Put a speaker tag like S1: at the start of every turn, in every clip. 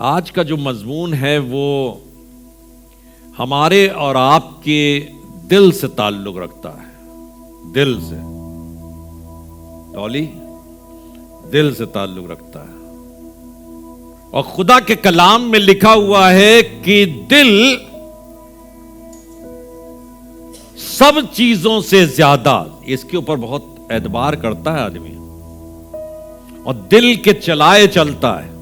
S1: आज का जो मजमून है वो हमारे और आपके दिल से ताल्लुक रखता है। दिल से, टॉली, दिल से ताल्लुक रखता है। और खुदा के कलाम में लिखा हुआ है कि दिल सब चीजों से ज्यादा, इसके ऊपर बहुत एतबार करता है आदमी, और दिल के चलाए चलता है।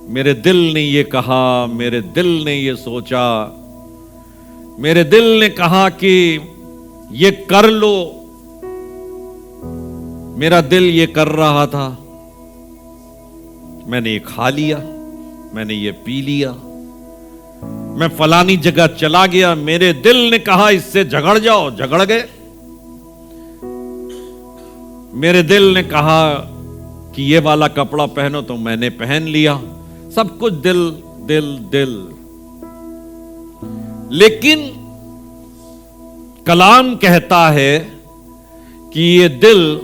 S1: मेरे दिल ने ये कहा, मेरे दिल ने ये सोचा, मेरे दिल ने कहा कि ये कर लो, मेरा दिल ये कर रहा था, मैंने ये खा लिया, मैंने ये पी लिया, मैं फलानी जगह चला गया, मेरे दिल ने कहा इससे झगड़ जाओ, झगड़ गए। मेरे दिल ने कहा कि ये वाला कपड़ा पहनो तो मैंने पहन लिया। सब कुछ दिल दिल दिल। लेकिन कलाम कहता है कि ये दिल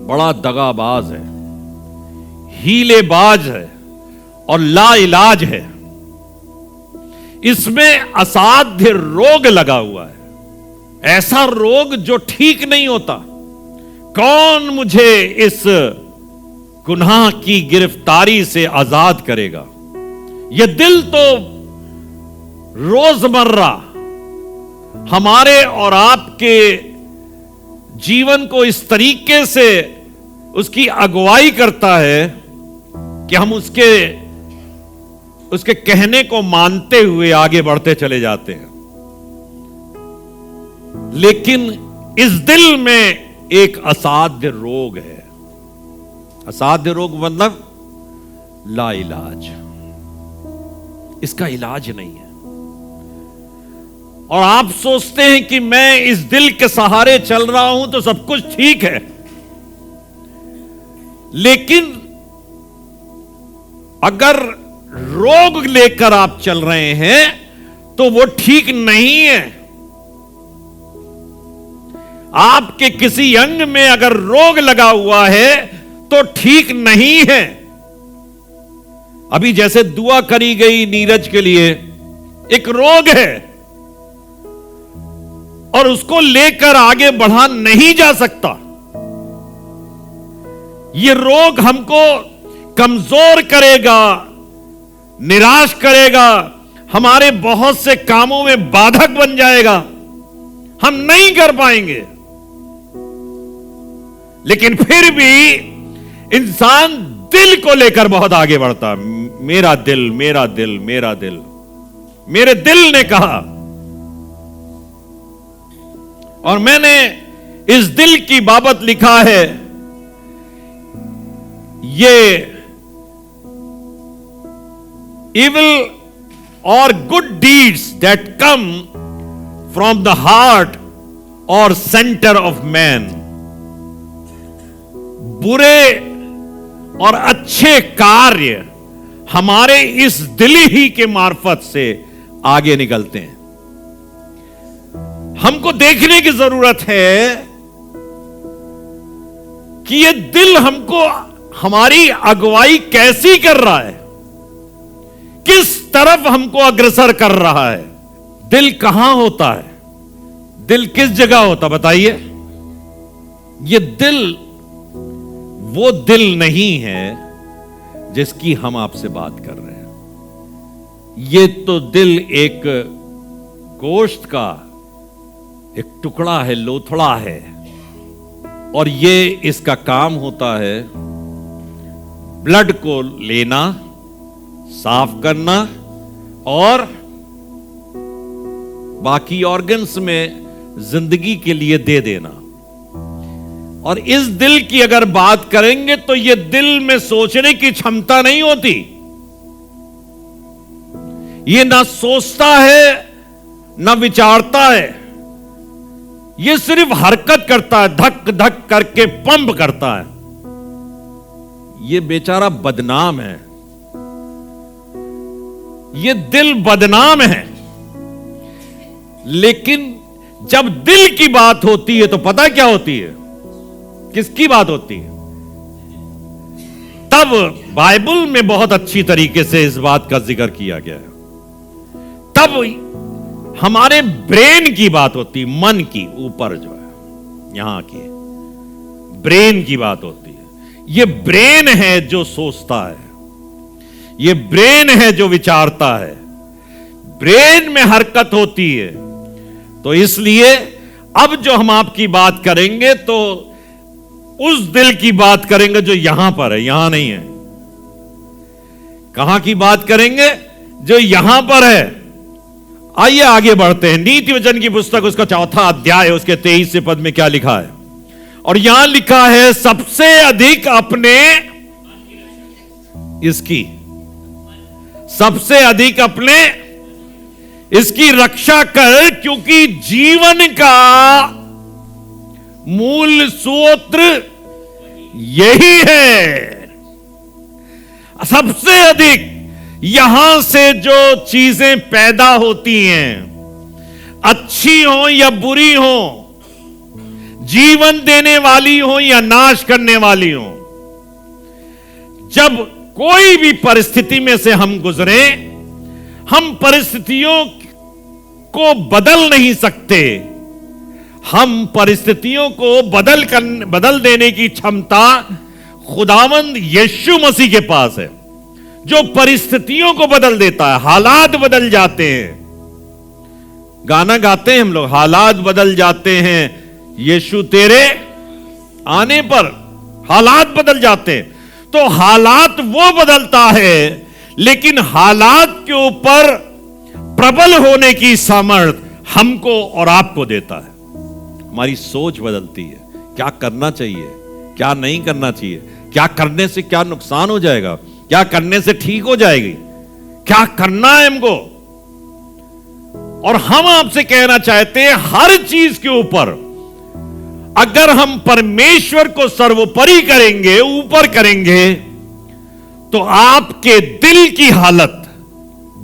S1: बड़ा दगाबाज है, हीलेबाज है और लाइलाज है। इसमें असाध्य रोग लगा हुआ है, ऐसा रोग जो ठीक नहीं होता। कौन मुझे इस गुनाह की गिरफ्तारी से आजाद करेगा? यह दिल तो रोजमर्रा हमारे और आपके जीवन को इस तरीके से उसकी अगुवाई करता है कि हम उसके कहने को मानते हुए आगे बढ़ते चले जाते हैं। लेकिन इस दिल में एक असाध्य रोग है। असाध्य रोग मतलब लाइलाज, इसका इलाज नहीं है। और आप सोचते हैं कि मैं इस दिल के सहारे चल रहा हूं तो सब कुछ ठीक है, लेकिन अगर रोग लेकर आप चल रहे हैं तो वो ठीक नहीं है। आपके किसी अंग में अगर रोग लगा हुआ है तो ठीक नहीं है। अभी जैसे दुआ करी गई नीरज के लिए, एक रोग है और उसको लेकर आगे बढ़ा नहीं जा सकता। यह रोग हमको कमजोर करेगा, निराश करेगा, हमारे बहुत से कामों में बाधक बन जाएगा, हम नहीं कर पाएंगे। लेकिन फिर भी इंसान दिल को लेकर बहुत आगे बढ़ता। मेरा दिल, मेरा दिल, मेरा दिल, मेरे दिल ने कहा। और मैंने इस दिल की बाबत लिखा है, ये evil or good deeds that come from the heart or center of man, बुरे और अच्छे कार्य हमारे इस दिल ही के मार्फत से आगे निकलते हैं। हमको देखने की जरूरत है कि ये दिल हमको, हमारी अगुवाई कैसी कर रहा है, किस तरफ हमको अग्रसर कर रहा है। दिल कहां होता है? दिल किस जगह होता, बताइए। ये दिल वो दिल नहीं है जिसकी हम आपसे बात कर रहे हैं। ये तो दिल एक गोश्त का एक टुकड़ा है, लोथड़ा है, और ये इसका काम होता है ब्लड को लेना, साफ करना और बाकी ऑर्गन्स में जिंदगी के लिए दे देना। और इस दिल की अगर बात करेंगे तो यह दिल में सोचने की क्षमता नहीं होती। यह ना सोचता है ना विचारता है, यह सिर्फ हरकत करता है, धक धक करके पंप करता है। यह बेचारा बदनाम है, ये दिल बदनाम है। लेकिन जब दिल की बात होती है तो पता क्या होती है, किसकी बात होती है? तब बाइबल में बहुत अच्छी तरीके से इस बात का जिक्र किया गया है। तब हमारे ब्रेन की बात होती, मन की, ऊपर जो है यहां की ब्रेन की बात होती है। ये ब्रेन है जो सोचता है, ये ब्रेन है जो विचारता है, ब्रेन में हरकत होती है। तो इसलिए अब जो हम आपकी बात करेंगे तो उस दिल की बात करेंगे जो यहां पर है, यहां नहीं है। कहां की बात करेंगे? जो यहां पर है। आइए आगे बढ़ते हैं। नीति वचन की पुस्तक उसका 4वां अध्याय उसके 23 पद में क्या लिखा है? और यहां लिखा है, सबसे अधिक अपने इसकी, सबसे अधिक अपने इसकी रक्षा कर, क्योंकि जीवन का मूल सूत्र यही है। सबसे अधिक यहां से जो चीजें पैदा होती हैं, अच्छी हो या बुरी हो, जीवन देने वाली हो या नाश करने वाली हो, जब कोई भी परिस्थिति में से हम गुजरे, हम परिस्थितियों को बदल नहीं सकते। हम परिस्थितियों को बदल देने की क्षमता खुदावंद यीशु मसीह के पास है, जो परिस्थितियों को बदल देता है। हालात बदल जाते हैं, गाना गाते हैं हम लोग, हालात बदल जाते हैं यीशु तेरे आने पर, हालात बदल जाते हैं। तो हालात वो बदलता है, लेकिन हालात के ऊपर प्रबल होने की सामर्थ हमको और आपको देता है। हमारी सोच बदलती है, क्या करना चाहिए, क्या नहीं करना चाहिए, क्या करने से क्या नुकसान हो जाएगा, क्या करने से ठीक हो जाएगी, क्या करना है हमको। और हम आपसे कहना चाहते हैं, हर चीज के ऊपर अगर हम परमेश्वर को सर्वोपरि करेंगे, ऊपर करेंगे, तो आपके दिल की हालत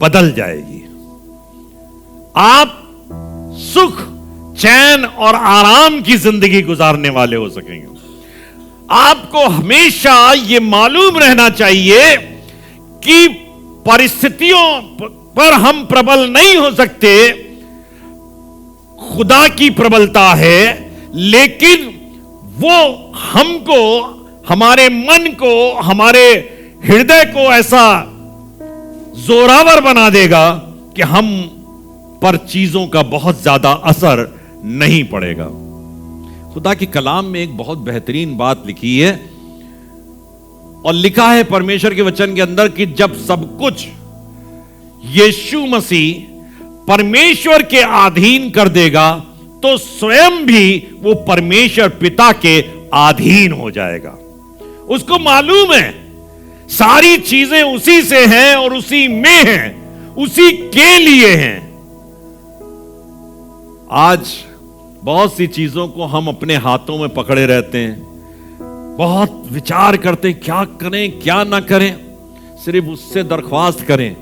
S1: बदल जाएगी। आप सुख, चैन और आराम की जिंदगी गुजारने वाले हो सकेंगे। आपको हमेशा यह मालूम रहना चाहिए कि परिस्थितियों पर हम प्रबल नहीं हो सकते, खुदा की प्रबलता है। लेकिन वो हमको, हमारे मन को, हमारे हृदय को ऐसा जोरावर बना देगा कि हम पर चीजों का बहुत ज्यादा असर नहीं पड़ेगा। खुदा की कलाम में एक बहुत बेहतरीन बात लिखी है, और लिखा है परमेश्वर के वचन के अंदर कि जब सब कुछ यीशु मसीह परमेश्वर के अधीन कर देगा, तो स्वयं भी वो परमेश्वर पिता के अधीन हो जाएगा। उसको मालूम है सारी चीजें उसी से हैं और उसी में हैं, उसी के लिए हैं। आज बहुत सी चीजों को हम अपने हाथों में पकड़े रहते हैं, बहुत विचार करते हैं क्या करें क्या ना करें, सिर्फ उससे दरख्वास्त करें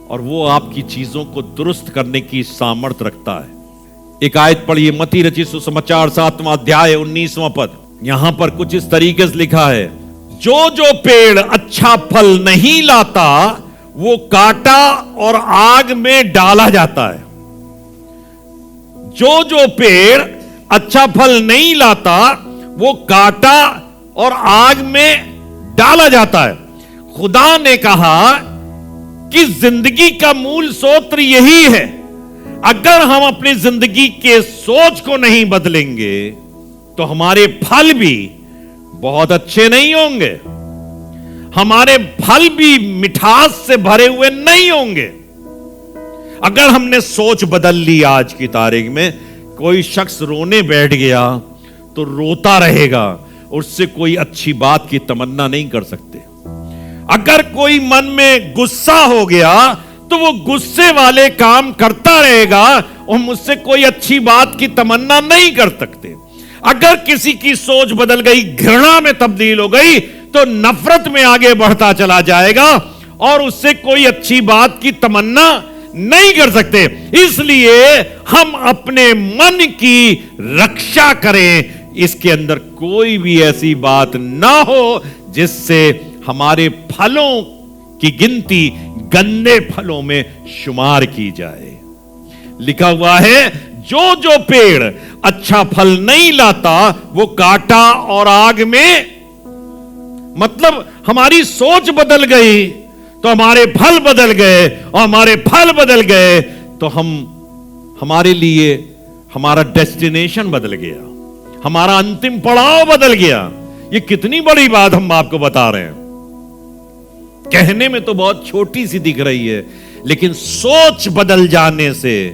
S1: और वो आपकी चीजों को दुरुस्त करने की सामर्थ्य रखता है। एक आयत पढ़िए, मत्ती रचित सुसमाचार 7वां अध्याय 19वां पद। यहां पर कुछ इस तरीके से लिखा है, जो जो पेड़ अच्छा फल नहीं लाता वो काटा और आग में डाला जाता है। जो जो पेड़ अच्छा फल नहीं लाता वो काटा और आग में डाला जाता है। खुदा ने कहा कि जिंदगी का मूल सूत्र यही है। अगर हम अपनी जिंदगी के सोच को नहीं बदलेंगे तो हमारे फल भी बहुत अच्छे नहीं होंगे, हमारे फल भी मिठास से भरे हुए नहीं होंगे। अगर हमने सोच बदल ली, आज की तारीख में कोई शख्स रोने बैठ गया तो रोता रहेगा, उससे कोई अच्छी बात की तमन्ना नहीं कर सकते। अगर कोई मन में गुस्सा हो गया तो वो गुस्से वाले काम करता रहेगा और मुझसे कोई अच्छी बात की तमन्ना नहीं कर सकते। अगर किसी की सोच बदल गई, घृणा में तब्दील हो गई, तो नफरत में आगे बढ़ता चला जाएगा और उससे कोई अच्छी बात की तमन्ना नहीं कर सकते। इसलिए हम अपने मन की रक्षा करें, इसके अंदर कोई भी ऐसी बात ना हो जिससे हमारे फलों की गिनती गंदे फलों में शुमार की जाए। लिखा हुआ है, जो जो पेड़ अच्छा फल नहीं लाता वो काटा और आग में, मतलब हमारी सोच बदल गई तो हमारे फल बदल गए, और हमारे फल बदल गए तो हमारे लिए हमारा डेस्टिनेशन बदल गया, हमारा अंतिम पड़ाव बदल गया। ये कितनी बड़ी बात हम आपको बता रहे हैं। कहने में तो बहुत छोटी सी दिख रही है, लेकिन सोच बदल जाने से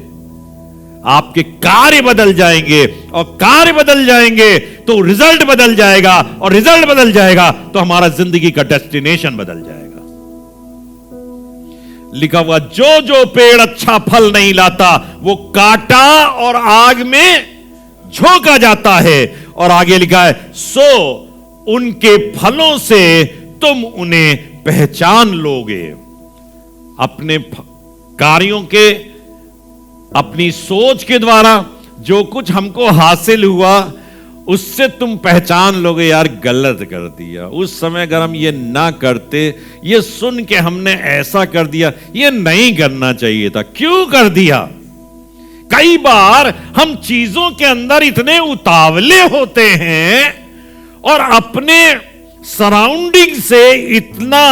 S1: आपके कार्य बदल जाएंगे, और कार्य बदल जाएंगे तो रिजल्ट बदल जाएगा, और रिजल्ट बदल जाएगा तो हमारा जिंदगी का डेस्टिनेशन बदल जाएगा। लिखा हुआ, जो जो पेड़ अच्छा फल नहीं लाता वो काटा और आग में झोंका जाता है। और आगे लिखा है, सो उनके फलों से तुम उन्हें पहचान लोगे। अपने कार्यों के, अपनी सोच के द्वारा जो कुछ हमको हासिल हुआ उससे तुम पहचान लोगे, यार गलत कर दिया, उस समय अगर हम ये ना करते, ये सुन के हमने ऐसा कर दिया, ये नहीं करना चाहिए था, क्यों कर दिया। कई बार हम चीजों के अंदर इतने उतावले होते हैं और अपने सराउंडिंग से इतना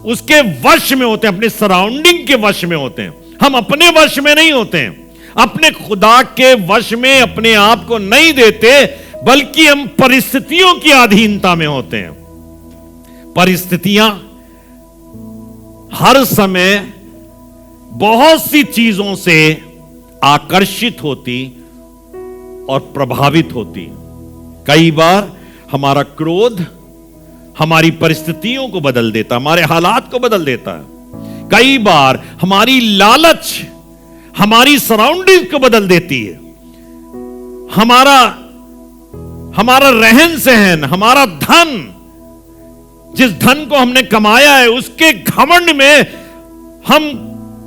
S1: उसके वश में होते हैं, अपने सराउंडिंग के वश में होते हैं, हम अपने वश में नहीं होते हैं, अपने खुदा के वश में अपने आप को नहीं देते, बल्कि हम परिस्थितियों की अधीनता में होते हैं। परिस्थितियां हर समय बहुत सी चीजों से आकर्षित होती और प्रभावित होती। कई बार हमारा क्रोध हमारी परिस्थितियों को बदल देता, हमारे हालात को बदल देता है। कई बार हमारी लालच हमारी सराउंडिंग को बदल देती है। हमारा रहन सहन, हमारा धन, जिस धन को हमने कमाया है उसके घमंड में हम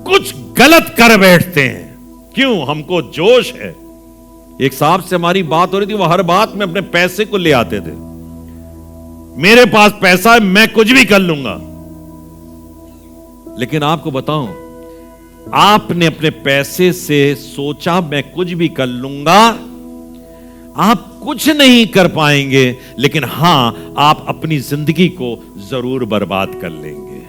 S1: कुछ गलत कर बैठते हैं। क्यों? हमको जोश है। एक साहब से हमारी बात हो रही थी, वो हर बात में अपने पैसे को ले आते थे। मेरे पास पैसा है, मैं कुछ भी कर लूंगा। लेकिन आपको बताऊं, आपने अपने पैसे से सोचा मैं कुछ भी कर लूंगा, आप कुछ नहीं कर पाएंगे, लेकिन हां, आप अपनी जिंदगी को जरूर बर्बाद कर लेंगे।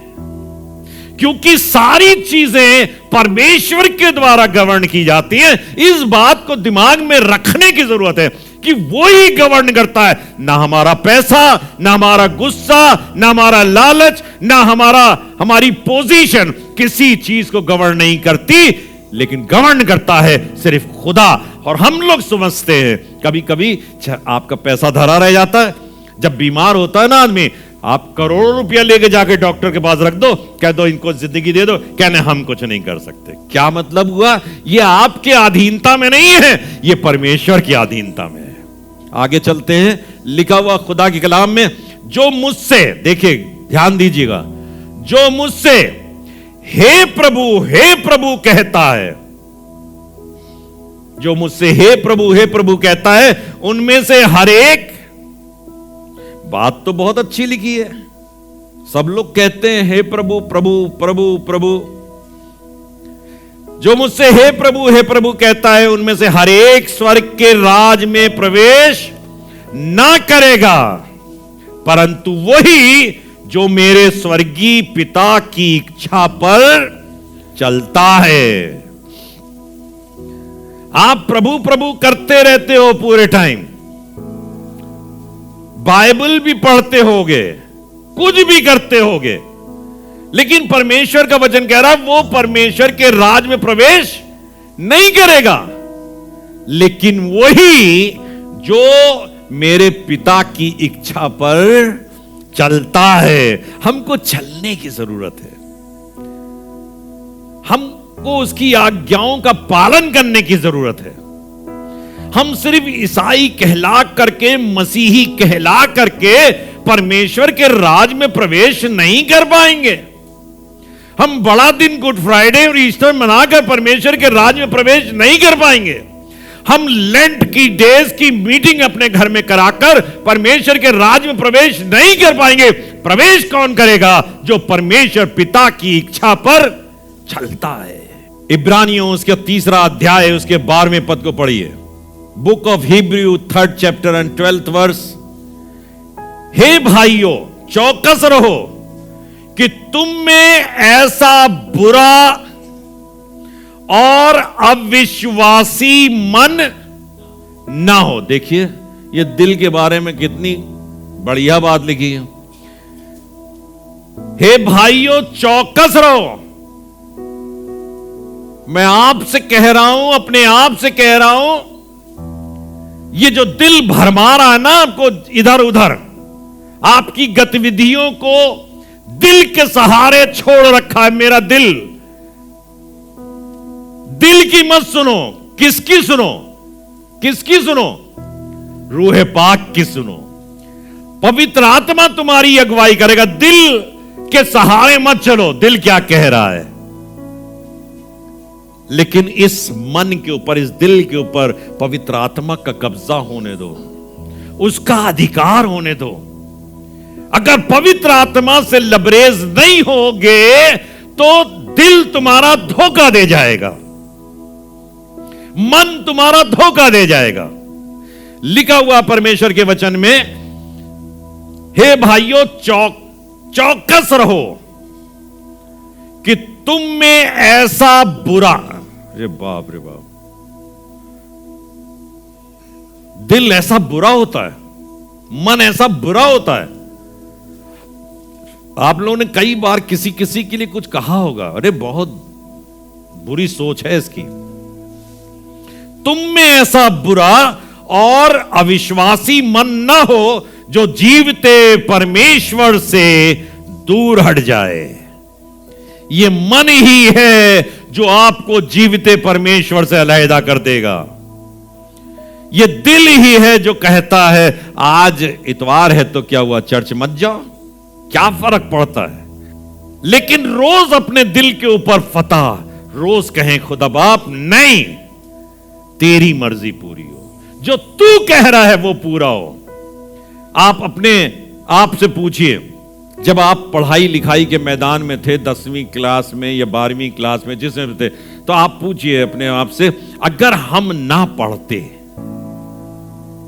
S1: क्योंकि सारी चीजें परमेश्वर के द्वारा गवर्न की जाती हैं। इस बात को दिमाग में रखने की जरूरत है कि वो ही गवर्न करता है, ना हमारा पैसा, ना हमारा गुस्सा, ना हमारा लालच, ना हमारी पोजीशन किसी चीज को गवर्न नहीं करती, लेकिन गवर्न करता है सिर्फ खुदा। और हम लोग समझते हैं कभी कभी आपका पैसा धरा रह जाता है। जब बीमार होता है ना आदमी, आप करोड़ों रुपया लेके जाके डॉक्टर के पास रख दो, कह दो इनको जिंदगी दे दो, कहने हम कुछ नहीं कर सकते। क्या मतलब हुआ? ये आपके अधीनता में नहीं है, ये परमेश्वर की अधीनता में है। आगे चलते हैं। लिखा हुआ खुदा के कलाम में, जो मुझसे, देखिए ध्यान दीजिएगा, जो मुझसे हे प्रभु कहता है, जो मुझसे हे प्रभु कहता है, उनमें से हर एक, बात तो बहुत अच्छी लिखी है, सब लोग कहते हैं हे प्रभु प्रभु प्रभु प्रभु। जो मुझसे हे प्रभु कहता है, उनमें से हर एक स्वर्ग के राज में प्रवेश ना करेगा, परंतु वही जो मेरे स्वर्गीय पिता की इच्छा पर चलता है। आप प्रभु प्रभु करते रहते हो पूरे टाइम, बाइबल भी पढ़ते होगे, कुछ भी करते होगे, लेकिन परमेश्वर का वचन कह रहा है वो परमेश्वर के राज में प्रवेश नहीं करेगा, लेकिन वही जो मेरे पिता की इच्छा पर चलता है। हमको चलने की जरूरत है, हमको उसकी आज्ञाओं का पालन करने की जरूरत है। हम सिर्फ ईसाई कहला करके, मसीही कहला करके परमेश्वर के राज में प्रवेश नहीं कर पाएंगे। हम बड़ा दिन गुड फ्राइडे और ईस्टर मनाकर परमेश्वर के राज में प्रवेश नहीं कर पाएंगे। हम लेंट की डेज की मीटिंग अपने घर में कराकर परमेश्वर के राज में प्रवेश नहीं कर पाएंगे। प्रवेश कौन करेगा? जो परमेश्वर पिता की इच्छा पर चलता है। इब्रानियों उसके 3 अध्याय उसके 12वें पद को पढ़िए। Book of Hebrew 3rd chapter and 12th verse. हे भाइयों, चौकस रहो कि तुम में ऐसा बुरा और अविश्वासी मन ना हो। देखिए ये दिल के बारे में कितनी बढ़िया बात लिखी है। हे भाइयों, चौकस रहो। मैं आपसे कह रहा हूं, अपने आप से कह रहा हूं, ये जो दिल भरमा रहा है ना आपको इधर उधर, आपकी गतिविधियों को दिल के सहारे छोड़ रखा है। मेरा दिल, दिल की मत सुनो। किसकी सुनो? किसकी सुनो? रूहे पाक की सुनो। पवित्र आत्मा तुम्हारी अगुवाई करेगा। दिल के सहारे मत चलो, दिल क्या कह रहा है, लेकिन इस मन के ऊपर, इस दिल के ऊपर पवित्र आत्मा का कब्जा होने दो, उसका अधिकार होने दो। अगर पवित्र आत्मा से लबरेज नहीं होगे तो दिल तुम्हारा धोखा दे जाएगा, मन तुम्हारा धोखा दे जाएगा। लिखा हुआ परमेश्वर के वचन में, हे भाइयों चौकस रहो कि तुम में ऐसा बुरा, रे बाप रे बाप, दिल ऐसा बुरा होता है, मन ऐसा बुरा होता है। आप लोगों ने कई बार किसी किसी के लिए कुछ कहा होगा, अरे बहुत बुरी सोच है इसकी। तुम में ऐसा बुरा और अविश्वासी मन न हो जो जीवते परमेश्वर से दूर हट जाए। यह मन ही है जो आपको जीवते परमेश्वर से अलहदा कर देगा। यह दिल ही है जो कहता है आज इतवार है तो क्या हुआ, चर्च मत जाओ, क्या फर्क पड़ता है। लेकिन रोज अपने दिल के ऊपर फतह, रोज कहें खुदा बाप नहीं, तेरी मर्जी पूरी हो, जो तू कह रहा है वो पूरा हो। आप अपने आप से पूछिए, जब आप पढ़ाई लिखाई के मैदान में थे, 10वीं क्लास में या 12वीं क्लास में जिसमें भी थे, तो आप पूछिए अपने आप से, अगर हम ना पढ़ते,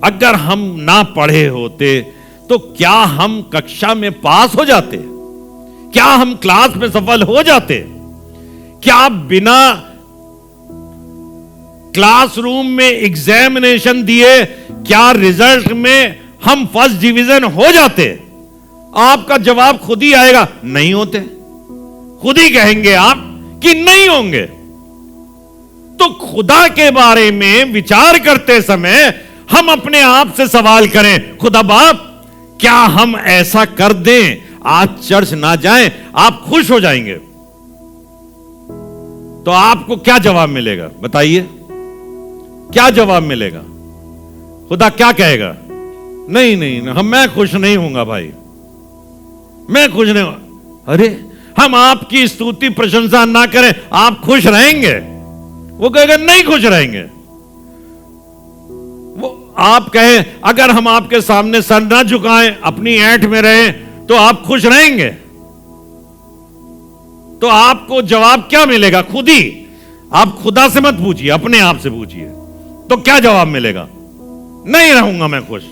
S1: अगर हम ना पढ़े होते तो क्या हम कक्षा में पास हो जाते? क्या हम क्लास में सफल हो जाते? क्या बिना क्लासरूम में एग्जामिनेशन दिए क्या रिजल्ट में हम फर्स्ट डिवीजन हो जाते? आपका जवाब खुद ही आएगा, नहीं होते। खुद ही कहेंगे आप कि नहीं होंगे। तो खुदा के बारे में विचार करते समय हम अपने आप से सवाल करें, खुदा बाप क्या हम ऐसा कर दें आज चर्च ना जाएं, आप खुश हो जाएंगे? तो आपको क्या जवाब मिलेगा बताइए? क्या जवाब मिलेगा? खुदा क्या कहेगा? नहीं नहीं, मैं खुश नहीं हूंगा भाई, मैं खुश नहीं हूं। अरे हम आपकी स्तुति प्रशंसा ना करें, आप खुश रहेंगे? वो कहेगा नहीं खुश रहेंगे। वो आप कहें अगर हम आपके सामने सर ना झुकाएं, अपनी ऐंठ में रहें, तो आप खुश रहेंगे? तो आपको जवाब क्या मिलेगा? खुद ही। आप खुदा से मत पूछिए, अपने आप से पूछिए, तो क्या जवाब मिलेगा? नहीं रहूंगा मैं खुश।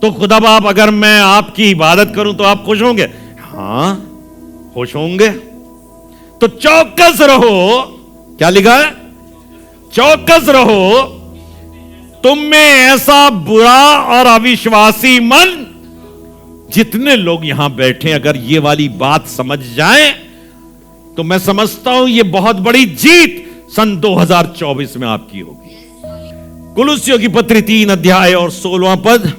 S1: तो खुदा बाप अगर मैं आपकी इबादत करूं तो आप खुश होंगे? हां खुश होंगे। तो चौकस रहो, क्या लिखा है? चौकस रहो, तुम में ऐसा बुरा और अविश्वासी मन। जितने लोग यहां बैठे अगर ये वाली बात समझ जाएं तो मैं समझता हूं ये बहुत बड़ी जीत सन 2024 में आपकी होगी। कुलुस्सियों की पत्री 3 अध्याय और 16वां पद,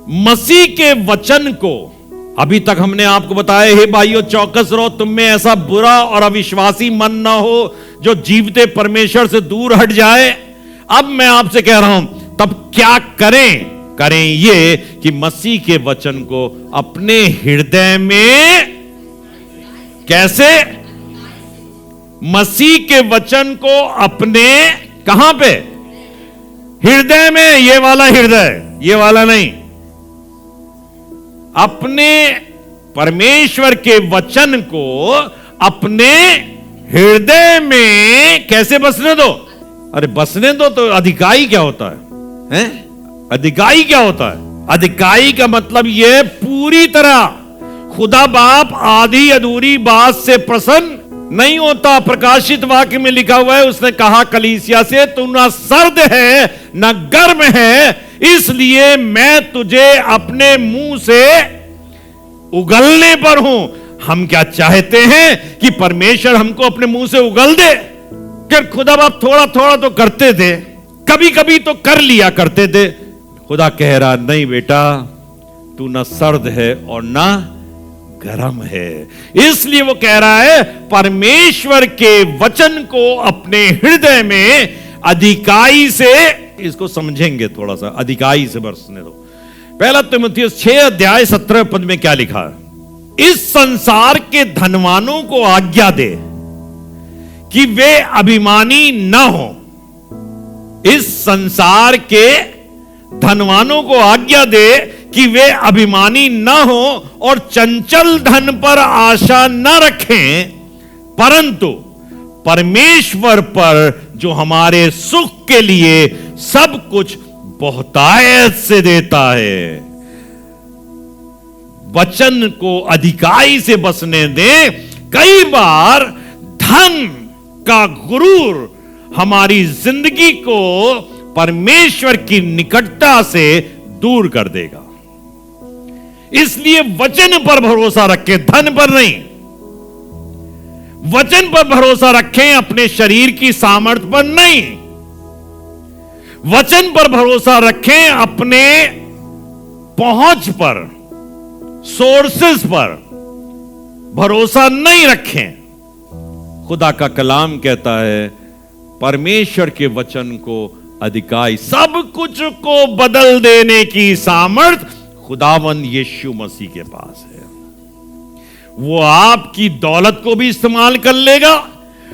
S1: मसीह के वचन को अभी तक हमने आपको बताया, हे भाइयों चौकस रहो, तुम में ऐसा बुरा और अविश्वासी मन ना हो जो जीवते परमेश्वर से दूर हट जाए। अब मैं आपसे कह रहा हूं तब क्या करें? करें ये कि मसीह के वचन को अपने हृदय में, कैसे? मसीह के वचन को अपने कहां पे? हृदय में। ये वाला हृदय, ये वाला नहीं, अपने परमेश्वर के वचन को अपने हृदय में कैसे बसने दो? अरे बसने दो तो अधिकाई क्या होता है? हैं? अधिकाई क्या होता है? अधिकाई का मतलब यह पूरी तरह खुदा बाप आधी अधूरी बात से प्रसन्न नहीं होता। प्रकाशित वाक्य में लिखा हुआ है, उसने कहा कलीसिया से, तू ना सर्द है ना गर्म है, इसलिए मैं तुझे अपने मुंह से उगलने पर हूं। हम क्या चाहते हैं कि परमेश्वर हमको अपने मुंह से उगल दे? कि खुदा बाप थोड़ा थोड़ा तो करते थे, कभी कभी तो कर लिया करते थे। खुदा कह रहा, नहीं बेटा, तू ना सर्द है और ना गरम है। इसलिए वो कह रहा है, परमेश्वर के वचन को अपने हृदय में अधिकाई से, इसको समझेंगे थोड़ा सा, अधिकाई से बरसने दो। पहला तीमुथियुस 6 अध्याय 17 पद में क्या लिखा है? इस संसार के धनवानों को आज्ञा दे कि वे अभिमानी न हो। इस संसार के धनवानों को आज्ञा दे कि वे अभिमानी न हो और चंचल धन पर आशा न रखें, परंतु परमेश्वर पर जो हमारे सुख के लिए सब कुछ बहुतायत से देता है। वचन को अधिकाई से बसने दें। कई बार धन का गुरूर हमारी जिंदगी को परमेश्वर की निकटता से दूर कर देगा। इसलिए वचन पर भरोसा रखें, धन पर नहीं। वचन पर भरोसा रखें, अपने शरीर की सामर्थ्य पर नहीं। वचन पर भरोसा रखें, अपने पहुंच पर, सोर्सेस पर भरोसा नहीं रखें। खुदा का कलाम कहता है, परमेश्वर के वचन को अधिकाई, सब कुछ को बदल देने की सामर्थ खुदावंद यीशु मसीह के पास है। वो आपकी दौलत को भी इस्तेमाल कर लेगा,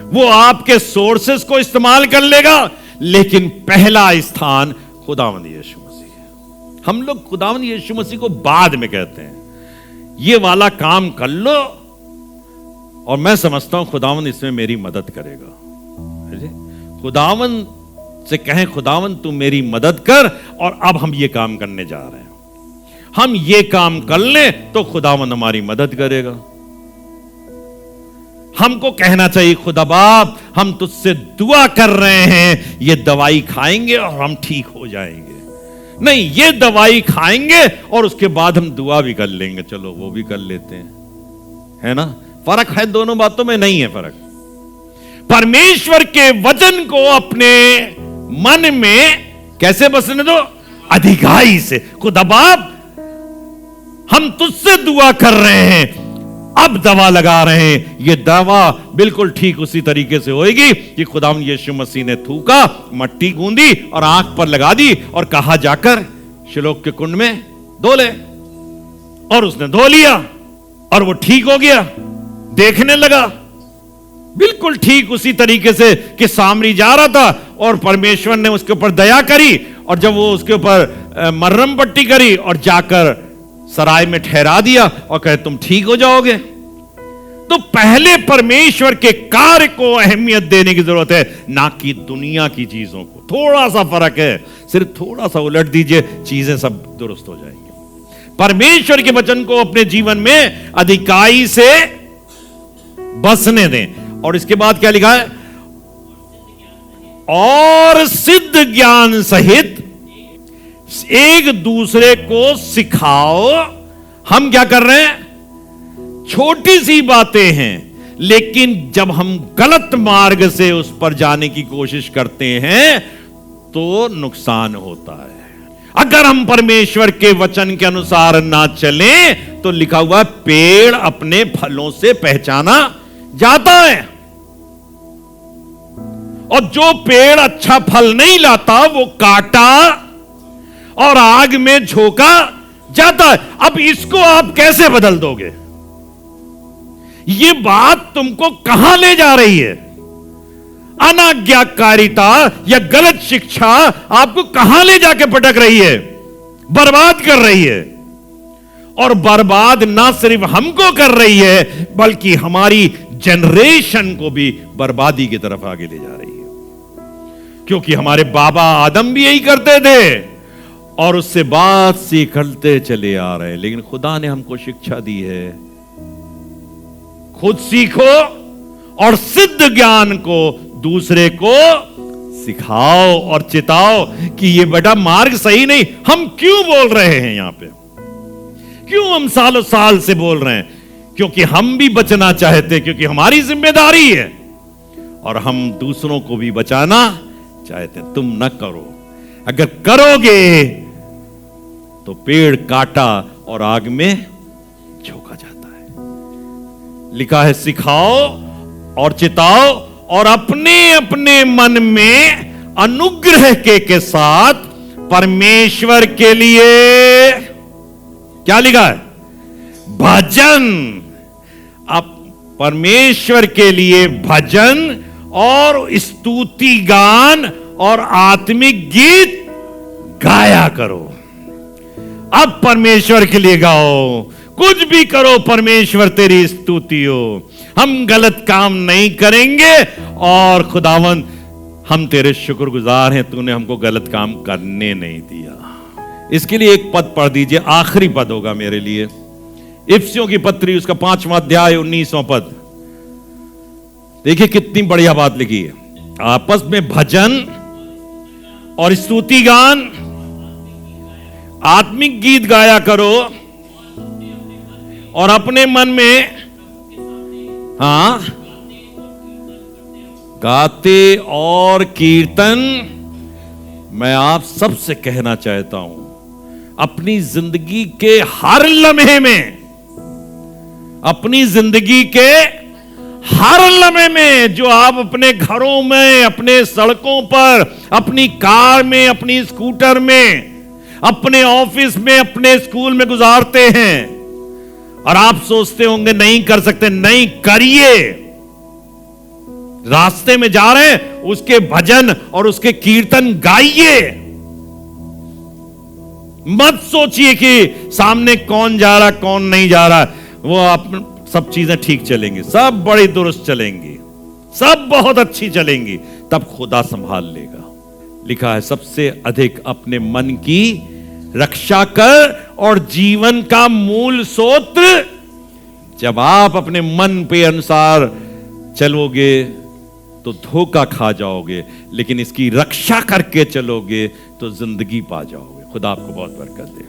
S1: वो आपके सोर्सेस को इस्तेमाल कर लेगा, लेकिन पहला स्थान खुदावंद यीशु मसीह है। हम लोग खुदावंद यीशु मसीह को बाद में कहते हैं, ये वाला काम कर लो और मैं समझता हूं खुदावंद इसमें मेरी मदद करेगा। खुदावंद से कहें, खुदावंद तू मेरी मदद कर, और अब हम ये काम करने जा रहे हैं, हम ये काम कर लें तो खुदावंद हमारी मदद करेगा। हमको कहना चाहिए, खुदा बाप हम तुझसे दुआ कर रहे हैं, ये दवाई खाएंगे और हम ठीक हो जाएंगे। नहीं, ये दवाई खाएंगे और उसके बाद हम दुआ भी कर लेंगे। चलो वो भी कर लेते हैं, है ना? फर्क है दोनों बातों में, नहीं है फर्क। परमेश्वर के वचन को अपने मन में कैसे बसने दो? अधिकाई से। खुदा बाप हम तुझसे दुआ कर रहे हैं, अब दवा लगा रहे हैं, ये दवा बिल्कुल ठीक उसी तरीके से होगी कि खुदावंद यीशु मसीह ने थूका, मट्टी गूंदी और आंख पर लगा दी और कहा जाकर शिलोह के कुंड में धो ले, और उसने धो लिया और वो ठीक हो गया, देखने लगा बिल्कुल ठीक उसी तरीके से कि सामरी जा रहा था और परमेश्वर ने उसके ऊपर दया करी, और जब वो उसके ऊपर मरहम पट्टी करी और जाकर सराय में ठहरा दिया और कहे तुम ठीक हो जाओगे। तो पहले परमेश्वर के कार्य को अहमियत देने की जरूरत है, ना कि दुनिया की चीजों को। थोड़ा सा फर्क है, सिर्फ थोड़ा सा उलट दीजिए, चीजें सब दुरुस्त हो जाएंगी। परमेश्वर के वचन को अपने जीवन में अधिकाई से बसने दें। और इसके बाद क्या लिखा है? और सिद्ध ज्ञान सहित एक दूसरे को सिखाओ। हम क्या कर रहे हैं? छोटी सी बातें हैं, लेकिन जब हम गलत मार्ग से उस पर जाने की कोशिश करते हैं तो नुकसान होता है। अगर हम परमेश्वर के वचन के अनुसार ना चलें तो लिखा हुआ पेड़ अपने फलों से पहचाना जाता है, और जो पेड़ अच्छा फल नहीं लाता वो काटा और आग में झोंका जाता है। अब इसको आप कैसे बदल दोगे? ये बात तुमको कहां ले जा रही है? अनाज्ञाकारिता या गलत शिक्षा आपको कहां ले जाके पटक रही है, बर्बाद कर रही है। और बर्बाद ना सिर्फ हमको कर रही है बल्कि हमारी जनरेशन को भी बर्बादी की तरफ आगे ले जा रही है। क्योंकि हमारे बाबा आदम भी यही करते थे और उससे बात सीखते चले आ रहे हैं। लेकिन खुदा ने हमको शिक्षा दी है, खुद सीखो और सिद्ध ज्ञान को दूसरे को सिखाओ और चिताओ कि ये बेटा मार्ग सही नहीं। हम क्यों बोल रहे हैं यहां पे, क्यों हम सालों साल से बोल रहे हैं? क्योंकि हम भी बचना चाहते, क्योंकि हमारी जिम्मेदारी है और हम दूसरों को भी बचाना चाहते। तुम न करो, अगर करोगे तो पेड़ काटा और आग में झोंका जाता है। लिखा है सिखाओ और चिताओ और अपने अपने मन में अनुग्रह के साथ परमेश्वर के लिए क्या लिखा है? भजन। अब परमेश्वर के लिए भजन और स्तुति गान और आत्मिक गीत गाया करो। अब परमेश्वर के लिए गाओ, कुछ भी करो, परमेश्वर तेरी स्तुति हो। हम गलत काम नहीं करेंगे और खुदावन हम तेरे शुक्रगुजार हैं, तूने हमको गलत काम करने नहीं दिया। इसके लिए एक पद पढ़ दीजिए, आखिरी पद होगा मेरे लिए, इफिसियों की पत्री उसका 5वां अध्याय 19वां पद। देखिए कितनी बढ़िया बात लिखी है। आपस में भजन और स्तुति गान आत्मिक गीत गाया करो और अपने मन में गाते और कीर्तन। मैं आप सबसे कहना चाहता हूं, अपनी जिंदगी के हर लम्हे में, अपनी जिंदगी के हर लम्हे में, जो आप अपने घरों में, अपने सड़कों पर, अपनी कार में, अपनी स्कूटर में, अपने ऑफिस में, अपने स्कूल में गुजारते हैं और आप सोचते होंगे नहीं कर सकते, नहीं करिए। रास्ते में जा रहे हैं, उसके भजन और उसके कीर्तन गाइए। मत सोचिए कि सामने कौन जा रहा कौन नहीं जा रहा, वो आप सब चीजें ठीक चलेंगी, सब बड़ी दुरुस्त चलेंगी, सब बहुत अच्छी चलेंगी, तब खुदा संभाल लेगा। लिखा है सबसे अधिक अपने मन की रक्षा कर और जीवन का मूल स्रोत। जब आप अपने मन पे अनुसार चलोगे तो धोखा खा जाओगे, लेकिन इसकी रक्षा करके चलोगे तो जिंदगी पा जाओगे। खुदा आपको बहुत बरकत दे।